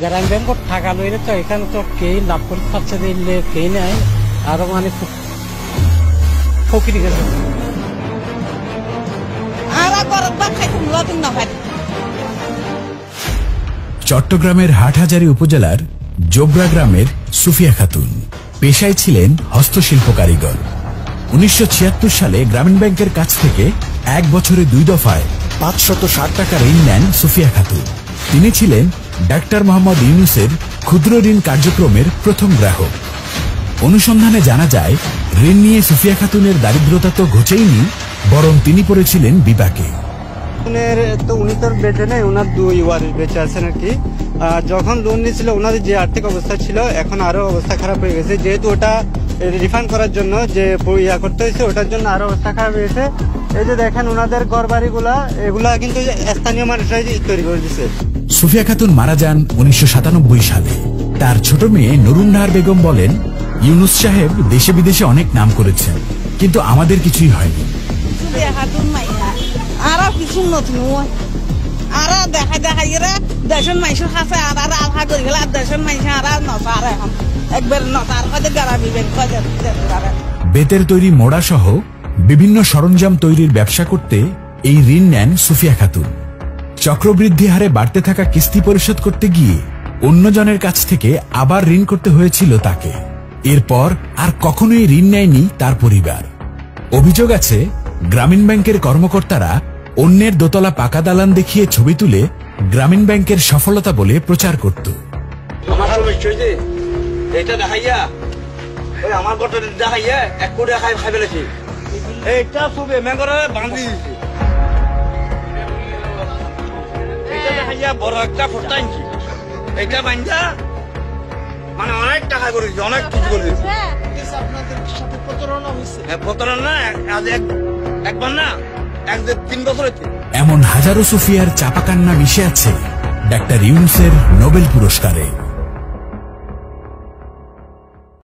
গ্রাম ব্যাংকত টাকা লইলে তো এখানে তো কেই লাভ করতে পারছে দিলে কেই নাই আরো মানে খুব ফকির গেছে চট্টগ্রামের হাটহাজারী উপজেলার জোবরা গ্রামের সুফিয়া খাতুন পেশায় ছিলেন হস্তশিল্প কারিগর। 1976 সালে গ্রামীণ ব্যাংকের কাছ থেকে 1 বছরে 2 দফায় 560 টাকা ঋণ নেন সুফিয়া খাতুন। তিনি ছিলেন ডাক্তার মোহাম্মদ ইউনূসের ক্ষুদ্র ঋণ কার্যক্রমের প্রথম গ্রাহক। অনুসন্ধানে জানা যায়, ঋণ নিয়ে সুফিয়া খাতুনের দারিদ্রতা তো ঘুচেইনি, বরং তিনি পড়েছিলেন বিপাকে। উনি তো বেঁচে নেই, ওনার 2 ওয়ারিশ বেঁচে আছেন আর কি। যখন লোন নিয়েছিল ওনাদের যে আর্থিক অবস্থা ছিল এখন আরো অবস্থা খারাপ হয়ে গেছে, যেহেতু ওটা রিফান্ড করার জন্য যে করতে হয়েছে ওটার জন্য আরো অবস্থা খারাপ হয়েছে। এই যে দেখেন ওনাদের ঘর বাড়িগুলা এগুলা কিন্তু স্থানীয় মানুষরাই তৈরি করে দিচ্ছে। সুফিয়া খাতুন মারা যান 1997 সালে। তার ছোট মেয়ে নুরুন্নাহার বেগম বলেন, ইউনূস সাহেব দেশে বিদেশে অনেক নাম করেছেন, কিন্তু আমাদের কিছুই হয়নি। বেতের তৈরি মোড়া সহ বিভিন্ন সরঞ্জাম তৈরির ব্যবসা করতে এই ঋণ নেন সুফিয়া খাতুন। চক্রবৃদ্ধি হারে বাড়তে থাকা কিস্তি পরিশোধ করতে গিয়ে অন্যজনের কাছ থেকে আবার ঋণ করতে হয়েছিল তাকে। এরপর আর কখনোই ঋণ নেয়নি তার পরিবার। অভিযোগ আছে, গ্রামীণ ব্যাংকের কর্মকর্তারা অন্যের দোতলা পাকা দালান দেখিয়ে ছবি তুলে গ্রামীণ ব্যাংকের সফলতা বলে প্রচার করত। বড় একটা এটা বান্ধা মানে অনেক টাকা করেছি, অনেক কিছু করেছি। প্রতারণা একবার না 1-3 বছর। এমন হাজারো সুফিয়ার চাপা কান্না মিশে আছে ডাক্তার ইউনূসের নোবেল পুরস্কারে।